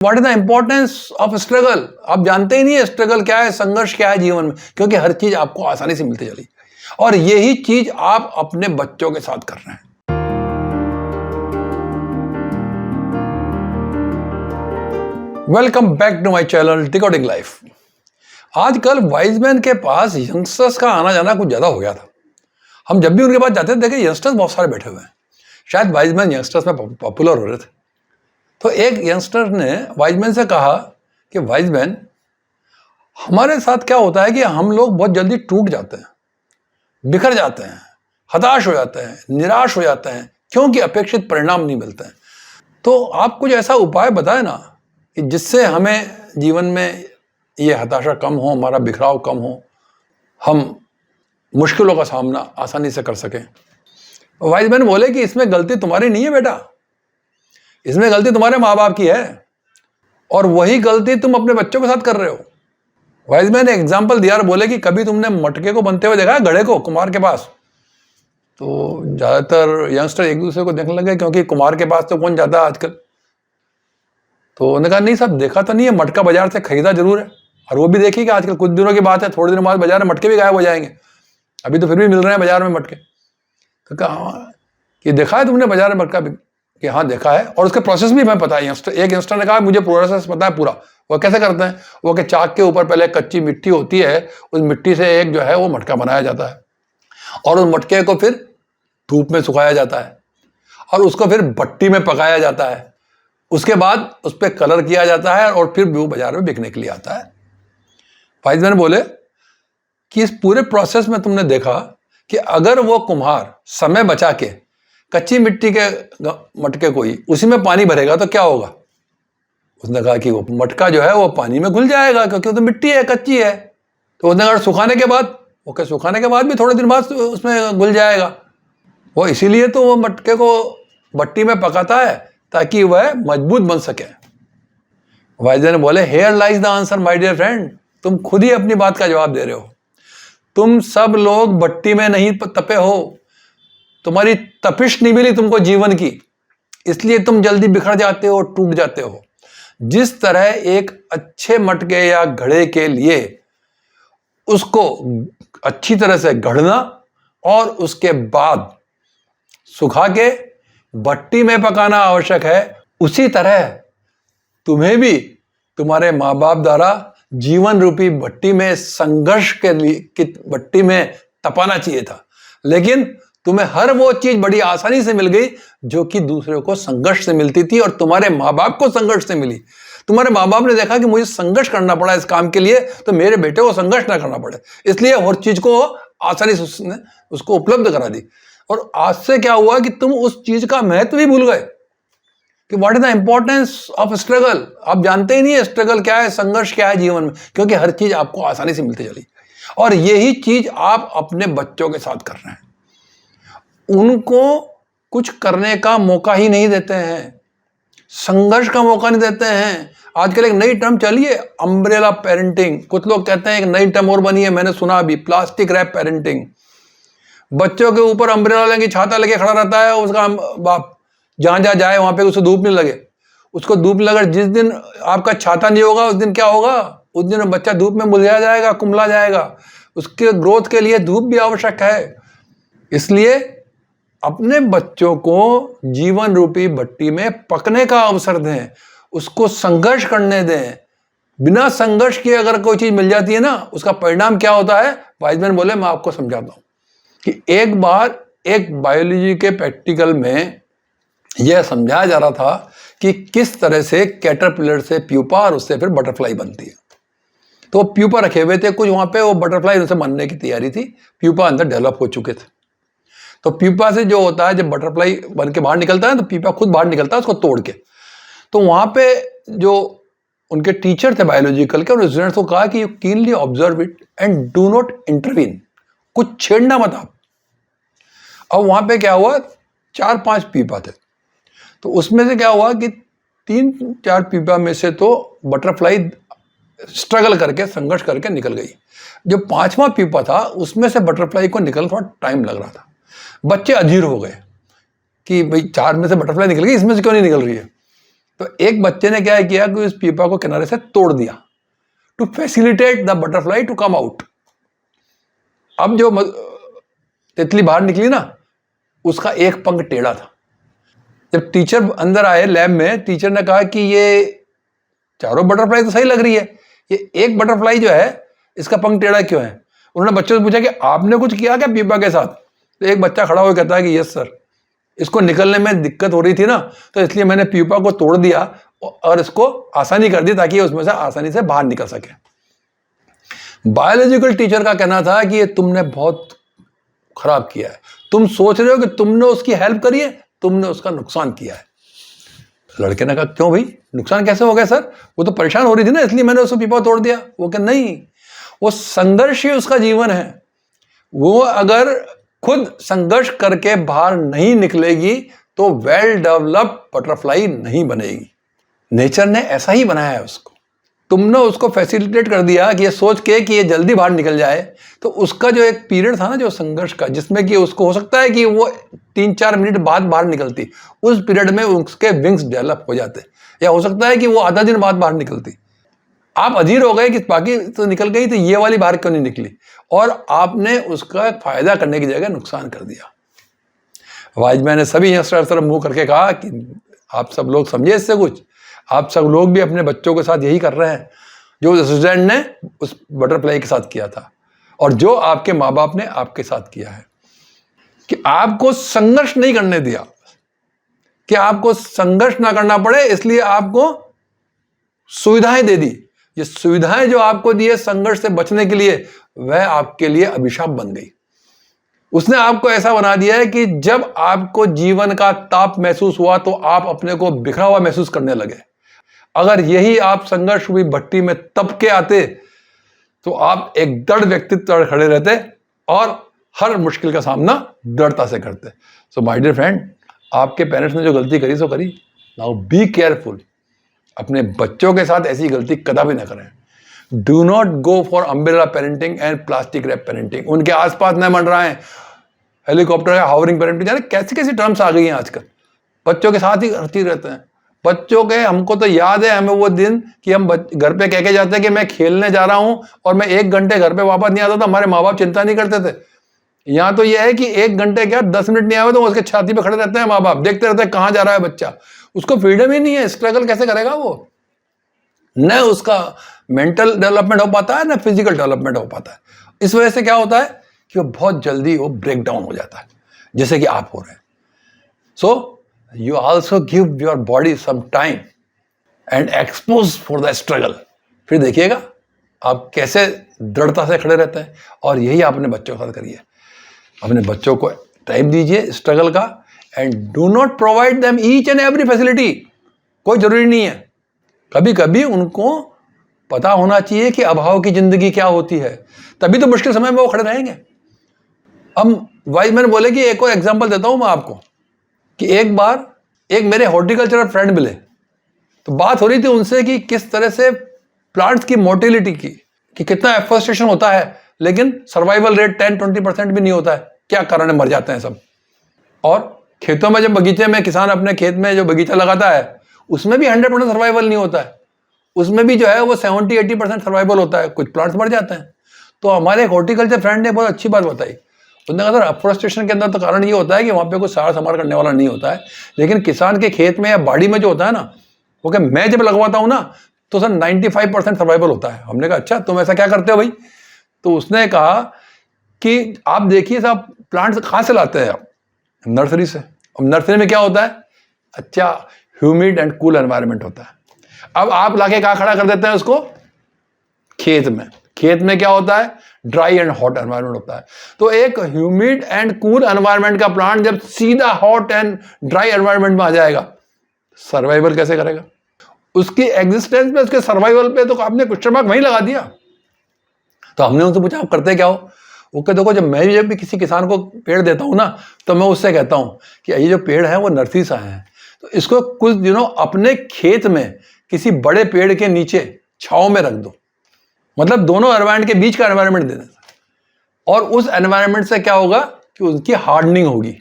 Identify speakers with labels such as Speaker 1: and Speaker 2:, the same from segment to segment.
Speaker 1: What is the importance of struggle. आप जानते ही नहीं है स्ट्रगल क्या है, संघर्ष क्या है जीवन में, क्योंकि हर चीज आपको आसानी से मिलती चली और यही चीज आप अपने बच्चों के साथ कर रहे हैं। Welcome back to my channel decoding life. आजकल वाइज मैन के पास यंगस्टर्स का आना जाना कुछ ज्यादा हो गया था। हम जब भी उनके पास जाते थे देखे यंगस्टर्स बहुत सारे बैठे हुए हैं। शायद वाइज मैन यंगस्टर्स में पॉपुलर हो रहे थे। तो एक यंगस्टर ने वाइजमैन से कहा कि वाइजमैन, हमारे साथ क्या होता है कि हम लोग बहुत जल्दी टूट जाते हैं, बिखर जाते हैं, हताश हो जाते हैं, निराश हो जाते हैं, क्योंकि अपेक्षित परिणाम नहीं मिलते हैं। तो आप कुछ ऐसा उपाय बताएं ना कि जिससे हमें जीवन में ये हताशा कम हो, हमारा बिखराव कम हो, हम मुश्किलों का सामना आसानी से कर सकें। वाइजमैन बोले कि इसमें गलती तुम्हारी नहीं है बेटा, इसमें गलती तुम्हारे माँ बाप की है और वही गलती तुम अपने बच्चों के साथ कर रहे हो। वाइजमैन ने एग्जाम्पल दिया और बोले कि कभी तुमने मटके को बनते हुए देखा है, घड़े को कुम्हार के पास? तो ज्यादातर यंगस्टर एक दूसरे को देखने लगे, क्योंकि कुम्हार के पास तो कौन जाता है आजकल। तो उन्होंने कहा नहीं साहब, देखा तो नहीं है, मटका बाजार से खरीदा जरूर है। और वो भी देखिए कि आजकल कुछ दिनों की बात है, थोड़े दिनों बाद बाजार में मटके भी गायब हो जाएंगे। अभी तो फिर भी मिल रहे हैं बाजार में मटके। तो कहा कि देखा है तुमने बाजार में मटका? कि हाँ देखा है, और उसके प्रोसेस भी मैं पता है। एक यंगस्टर ने कहा मुझे प्रोसेस पता है पूरा। वो कैसे करते हैं? वो कि चाक के ऊपर पहले कच्ची मिट्टी होती है, उस मिट्टी से एक जो है वो मटका बनाया जाता है और उस मटके को फिर धूप में सुखाया जाता है और उसको फिर भट्टी में पकाया जाता है। उसके बाद उस पर कलर किया जाता है और फिर वो बाजार में बिकने के लिए आता है। वाइजमैन बोले कि इस पूरे प्रोसेस में तुमने देखा कि अगर वो कुम्हार समय बचा के कच्ची मिट्टी के मटके को ही उसी में पानी भरेगा तो क्या होगा? उसने कहा कि वो मटका जो है वो पानी में घुल जाएगा, क्योंकि वो तो मिट्टी है, कच्ची है। तो उसने कहा सुखाने के बाद, ओके, सुखाने के बाद भी थोड़े दिन बाद उसमें घुल जाएगा। वो इसीलिए तो वो मटके को भट्टी में पकाता है ताकि वह मजबूत बन सके। वाइजर ने बोले here lies the answer my dear friend. तुम खुद ही अपनी बात का जवाब दे रहे हो। तुम सब लोग भट्टी में नहीं तपे हो, तुम्हारी तपिश नहीं मिली तुमको जीवन की, इसलिए तुम जल्दी बिखर जाते हो, टूट जाते हो। जिस तरह एक अच्छे मटके या घड़े के लिए उसको अच्छी तरह से गढ़ना और उसके बाद सुखा के भट्टी में पकाना आवश्यक है, उसी तरह तुम्हें भी तुम्हारे माँ बाप द्वारा जीवन रूपी भट्टी में संघर्ष के लिए भट्टी में तपाना चाहिए था। लेकिन तुम्हें हर वो चीज बड़ी आसानी से मिल गई जो कि दूसरे को संघर्ष से मिलती थी और तुम्हारे माँ बाप को संघर्ष से मिली। तुम्हारे माँ बाप ने देखा कि मुझे संघर्ष करना पड़ा इस काम के लिए, तो मेरे बेटे को संघर्ष ना करना पड़े, इसलिए हर चीज को आसानी से उसने उसको उपलब्ध करा दी। और आज से क्या हुआ कि तुम उस चीज का महत्व भी भूल गए कि what is the importance of struggle. आप जानते ही नहीं है स्ट्रगल क्या है, संघर्ष क्या है जीवन में, क्योंकि हर चीज आपको आसानी से मिलती चली और यही चीज आप अपने बच्चों के साथ कर रहे हैं। उनको कुछ करने का मौका ही नहीं देते हैं, संघर्ष का मौका नहीं देते हैं। आजकल एक नई टर्म चली है, अम्ब्रेला पेरेंटिंग। कुछ लोग कहते हैं एक नई टर्म और बनी है, मैंने सुना अभी, प्लास्टिक रैप पेरेंटिंग। बच्चों के ऊपर अम्ब्रेला लेके छाता लेके खड़ा रहता है उसका बाप, जहां जहां जाए वहां पे उसे धूप नहीं लगे। उसको धूप लगे, जिस दिन आपका छाता नहीं होगा उस दिन क्या होगा? उस दिन बच्चा धूप में मुरझा जाएगा, कुम्हला जाएगा। उसके ग्रोथ के लिए धूप भी आवश्यक है। इसलिए अपने बच्चों को जीवन रूपी भट्टी में पकने का अवसर दें, उसको संघर्ष करने दें। बिना संघर्ष किए अगर कोई चीज मिल जाती है ना, उसका परिणाम क्या होता है? वाइजमैन बोले मैं आपको समझाता हूं कि एक बार एक बायोलॉजी के प्रैक्टिकल में यह समझाया जा रहा था कि किस तरह से कैटरपिलर से प्यूपा और उससे फिर बटरफ्लाई बनती है। तो प्यूपा रखे हुए थे कुछ वहां पे, वो बटरफ्लाई उनसे बनने की तैयारी थी, प्यूपा अंदर डेवलप हो चुके थे। तो प्यूपा से जो होता है, जब बटरफ्लाई बन के बाहर निकलता है तो प्यूपा खुद बाहर निकलता है उसको तोड़ के। तो वहां पे जो उनके टीचर थे बायोलॉजिकल के, उन्होंने स्टूडेंट्स को कहा कि you keenly observe it and do not intervene, कुछ छेड़ना मत आप। अब वहां पे क्या हुआ, 4-5 प्यूपा थे। तो उसमें से क्या हुआ कि 3-4 प्यूपा में से तो बटरफ्लाई स्ट्रगल करके, संघर्ष करके निकल गई। जो 5वां प्यूपा था उसमें से बटरफ्लाई को निकलना थोड़ा टाइम लग रहा था। बच्चे अधीर हो गए कि भाई 4 में से बटरफ्लाई निकल गई, इसमें से क्यों नहीं निकल रही है? तो एक बच्चे ने क्या किया कि उस पीपा को किनारे से तोड़ दिया to facilitate the butterfly to come out. अब जो तितली बाहर निकली ना, उसका एक पंख टेढ़ा था। जब टीचर अंदर आए लैब में, टीचर ने कहा कि ये चारों बटरफ्लाई तो सही लग रही है, ये एक बटरफ्लाई जो है इसका पंख टेढ़ा क्यों है? उन्होंने बच्चों से पूछा कि आपने कुछ किया क्या पीपा के साथ? तो एक बच्चा खड़ा होकर कहता है कि यस सर, इसको निकलने में दिक्कत हो रही थी ना, तो इसलिए मैंने पीपा को तोड़ दिया और इसको आसानी कर दी ताकि उसमें से आसानी से बाहर निकल सके। बायोलॉजिकल टीचर का कहना था कि ये तुमने बहुत खराब किया है, तुम सोच रहे हो कि तुमने उसकी हेल्प करी है, तुमने उसका नुकसान किया है। लड़के ने कहा क्यों भाई, नुकसान कैसे हो गया सर? वो तो परेशान हो रही थी ना, इसलिए मैंने उसको पीपा तोड़ दिया। वो कह नहीं, वो संघर्ष ही उसका जीवन है। वो अगर खुद संघर्ष करके बाहर नहीं निकलेगी तो वेल डेवलप्ड बटरफ्लाई नहीं बनेगी। नेचर ने ऐसा ही बनाया है उसको। तुमने उसको फैसिलिटेट कर दिया कि ये सोच के कि ये जल्दी बाहर निकल जाए, तो उसका जो एक पीरियड था ना जो संघर्ष का, जिसमें कि उसको हो सकता है कि वो 3-4 मिनट बाद बाहर निकलती, उस पीरियड में उसके विंग्स डेवलप हो जाते, या हो सकता है कि वो आधा दिन बाद बाहर निकलती। आप अधीर हो गए कि बाकी तो निकल गई, तो ये वाली बाहर क्यों नहीं निकली, और आपने उसका फायदा करने की जगह नुकसान कर दिया। वाइजमैन ने सभी यंगस्टर्स तरफ मुंह करके कहा कि आप सब लोग समझे इससे कुछ, आप सब लोग भी अपने बच्चों के साथ यही कर रहे हैं जो स्टूडेंट ने उस बटरफ्लाई के साथ किया था, और जो आपके माँ बाप ने आपके साथ किया है, कि आपको संघर्ष नहीं करने दिया, कि आपको संघर्ष ना करना पड़े, इसलिए आपको सुविधाएं दे दी। ये सुविधाएं जो आपको दी है संघर्ष से बचने के लिए, वह आपके लिए अभिशाप बन गई। उसने आपको ऐसा बना दिया है कि जब आपको जीवन का ताप महसूस हुआ तो आप अपने को बिखरा हुआ महसूस करने लगे। अगर यही आप संघर्ष हुई भट्टी में तप के आते तो आप एक दृढ़ व्यक्तित्व पर खड़े रहते और हर मुश्किल का सामना दृढ़ता से करते। सो माय डियर फ्रेंड, आपके पेरेंट्स ने जो गलती करी सो करी, नाउ बी केयरफुल। अपने बच्चों के साथ ऐसी गलती कदापि ना करें। Do not go for umbrella parenting and plastic wrap parenting. उनके आसपास न मंडराएं, हेलीकॉप्टर या हावरिंग पेरेंटिंग, यानी कैसी कैसी टर्म्स आ गई हैं आजकल। बच्चों के साथ ही हरती रहते हैं। बच्चों के, हमको तो याद है हमें वो दिन कि हम घर पे कह के जाते हैं कि मैं खेलने जा रहा हूं और मैं 1 घंटे घर पे वापस नहीं आता था, हमारे माँ बाप चिंता नहीं करते थे। यहाँ तो यह है कि 1 घंटे क्या 10 मिनट नहीं आए तो उसके छाती पे खड़े रहते हैं माँ बाप, देखते रहते हैं कहाँ जा रहा है बच्चा। उसको फ्रीडम ही नहीं है, स्ट्रगल कैसे करेगा वो? न उसका मेंटल डेवलपमेंट हो पाता है, न फिजिकल डेवलपमेंट हो पाता है। इस वजह से क्या होता है कि वो बहुत जल्दी वो ब्रेक डाउन हो जाता है, जैसे कि आप हो रहे हैं। सो you also give your body some time and expose for the struggle। फिर देखिएगा आप कैसे दृढ़ता से खड़े रहते हैं, और यही आपने बच्चों के साथ करिए। अपने बच्चों को टाइम दीजिए स्ट्रगल का, and do not provide them each and every facility. कोई जरूरी नहीं है, कभी कभी उनको पता होना चाहिए कि अभाव की जिंदगी क्या होती है, तभी तो मुश्किल समय में वो खड़े रहेंगे। अब वाइजमैन बोले कि एक और एग्जाम्पल देता हूं मैं आपको, कि एक बार एक मेरे हॉर्टिकल्चरल फ्रेंड मिले, तो बात हो रही थी उनसे कि किस तरह से प्लांट्स की मोर्टेलिटी की, कि कितना एफोरेस्टेशन होता है लेकिन सर्वाइवल रेट 10-20% भी नहीं होता है, क्या कारण है, मर जाते हैं सब। और खेतों में जब बगीचे में किसान अपने खेत में जो बगीचा लगाता है उसमें भी 100% सर्वाइवल नहीं होता है, उसमें भी जो है वो 70-80% सर्वाइवल होता है, कुछ प्लांट्स मर जाते हैं। तो हमारे हॉर्टिकल्चर फ्रेंड ने बहुत अच्छी बात बताई। उन्होंने कहा सर अफोरेस्टेशन के अंदर तो कारण ये होता है कि वहाँ पे कोई सार संभाल करने वाला नहीं होता है, लेकिन किसान के खेत में या बाड़ी में जो होता है ना, वो क्या मैं जब लगवाता हूँ ना तो सर 95% सर्वाइवल होता है। हमने कहा अच्छा तुम ऐसा क्या करते हो भाई? तो उसने कहा कि आप देखिए साहब प्लांट्स कहाँ से लाते हैं आप? नर्सरी से। अब नर्सरी में क्या होता है, अच्छा ह्यूमिड एंड कूल एनवायरनमेंट होता है। अब आप लाके कहाँ खड़ा कर देते हैं उसको? खेत में। खेत में क्या होता है, ड्राई एंड हॉट एनवायरनमेंट होता है। तो एक ह्यूमिड एंड कूल एनवायरनमेंट का प्लांट जब सीधा हॉट एंड ड्राई एनवायरनमेंट में आ जाएगा, सर्वाइवल कैसे करेगा? उसकी एग्जिस्टेंस पे, उसके सर्वाइवल पे तो आपने क्वेश्चन मार्क वहीं लगा दिया। तो हमने उनसे पूछा आप करते क्या हो? वो कहते देखो जब भी किसी किसान को पेड़ देता हूं ना, तो मैं उससे कहता हूं कि ये जो पेड़ है वो नर्सरी से आए हैं, तो इसको कुछ दिनों अपने खेत में किसी बड़े पेड़ के नीचे छांव में रख दो, मतलब दोनों एनवायरनमेंट के बीच का एनवायरनमेंट दे देना। और उस एनवायरनमेंट से क्या होगा कि उनकी हार्डनिंग होगी,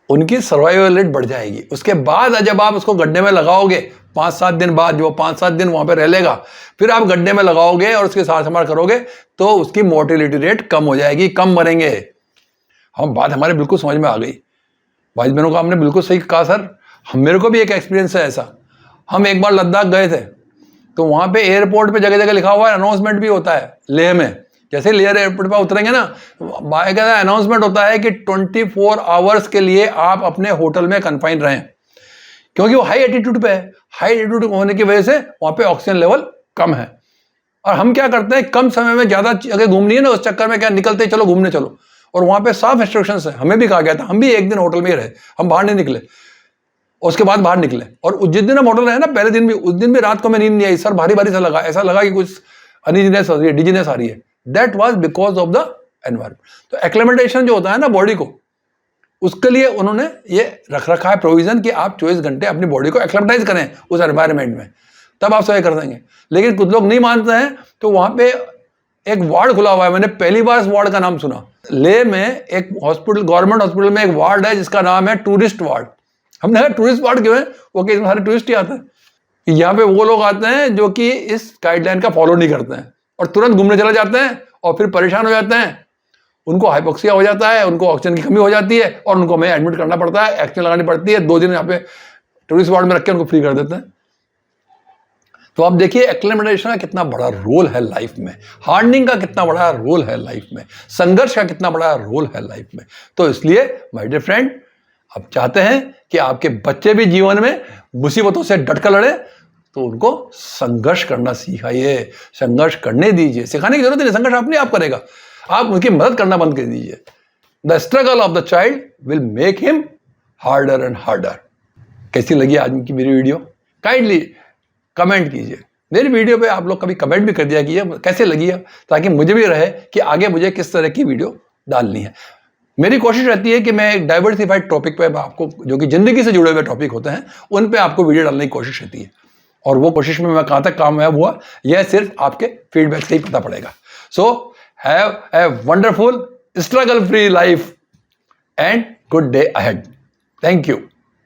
Speaker 1: उनकी सर्वाइवल रेट बढ़ जाएगी। उसके बाद जब आप उसको गड्ढे में लगाओगे 5-7 दिन बाद जो 5-7 दिन वहाँ पे रह लेगा, फिर आप गड्ढे में लगाओगे और उसके साथ संभाल करोगे तो उसकी मोर्टेलिटी रेट कम हो जाएगी, कम मरेंगे। हम बात हमारे बिल्कुल समझ में आ गई। भाई बहनों को हमने बिल्कुल सही कहा सर। मेरे को भी एक एक्सपीरियंस है ऐसा। हम एक बार लद्दाख गए थे, तो वहाँ पे एयरपोर्ट पे जगह जगह लिखा हुआ है, अनाउंसमेंट भी होता है लेह में। जैसे लेह एयरपोर्ट पर उतरेंगे ना, बाकायदा अनाउंसमेंट होता है कि 24 आवर्स के लिए आप अपने होटल में कन्फाइन रहें, क्योंकि वो हाई एटीट्यूड पे है। हाई एटीट्यूड होने की वजह से वहाँ पे ऑक्सीजन लेवल कम है। और हम क्या करते हैं, कम समय में ज़्यादा जगह घूमनी है ना, उस चक्कर में क्या निकलते चलो घूमने चलो। और वहाँ पे साफ इंस्ट्रक्शंस है, हमें भी कहा गया था, हम भी एक दिन होटल में ही रहे, हम बाहर नहीं निकले। उसके बाद बाहर निकले, और जिस दिन हम होटल रहे ना, पहले दिन भी, उस दिन भी रात को हमें नींद नहीं आई सर, भारी भारी सा लगा, ऐसा लगा कि कुछ अनइजीनेस आ रही है, डिजीनेस आ रही है। That was because of the environment. तो एक्लेमेंटेशन जो होता है ना बॉडी को, उसके लिए उन्होंने ये रख रखा है प्रोविजन कि आप 24 घंटे अपनी बॉडी को एक्लेमेटाइज करें उस एनवायरमेंट में, तब आप सर्वाइव कर देंगे। लेकिन कुछ लोग नहीं मानते हैं, तो वहां पे एक वार्ड खुला हुआ है, मैंने पहली बार इस वार्ड का नाम सुना। लेह में एक हॉस्पिटल, गवर्नमेंट हॉस्पिटल में एक वार्ड है जिसका नाम है टूरिस्ट वार्ड। हमने कहा टूरिस्ट वार्ड क्यों है, वो कि इसमें सारे टूरिस्ट ही आते हैं। यहाँ पे वो लोग आते हैं जो कि इस गाइडलाइन का फॉलो नहीं करते हैं और तुरंत घूमने चले जाते हैं और फिर परेशान हो जाते हैं, उनको हाइपोक्सिया हो जाता है, उनको ऑक्सीजन की कमी हो जाती है और उनको हमें एडमिट करना पड़ता है, एक्शन लगानी पड़ती है। 2 दिन यहाँ पे टूरिस्ट वार्ड में रख के उनको फ्री कर देते हैं। तो आप देखिए एक्लेमेटेशन का कितना बड़ा रोल है लाइफ में, हार्डनिंग का कितना बड़ा रोल है लाइफ में, संघर्ष का कितना बड़ा रोल है लाइफ में। तो इसलिए माय डियर फ्रेंड, आप चाहते हैं कि आपके बच्चे भी जीवन में मुसीबतों से डटकर लड़े, तो उनको संघर्ष करना सिखाइए, संघर्ष करने दीजिए। सिखाने की जरूरत नहीं, संघर्ष अपने आप करेगा, आप उनकी मदद करना बंद कर दीजिए। The struggle of the child will make him harder and harder. कैसी लगी आज की मेरी वीडियो? काइंडली कमेंट कीजिए। मेरी वीडियो पे आप लोग कभी कमेंट भी कर दिया कीजिए कैसे लगी है, ताकि मुझे भी रहे कि आगे मुझे किस तरह की वीडियो डालनी है। मेरी कोशिश रहती है कि मैं एक डाइवर्सिफाइड टॉपिक पे आपको, जो कि जिंदगी से जुड़े हुए टॉपिक होते हैं, उन पे आपको वीडियो डालने की कोशिश रहती है। और वो कोशिश में मैं कहाँ तक कामयाब हुआ, यह सिर्फ आपके फीडबैक से ही पता पड़ेगा। So have a wonderful struggle free life and good day ahead. Thank you.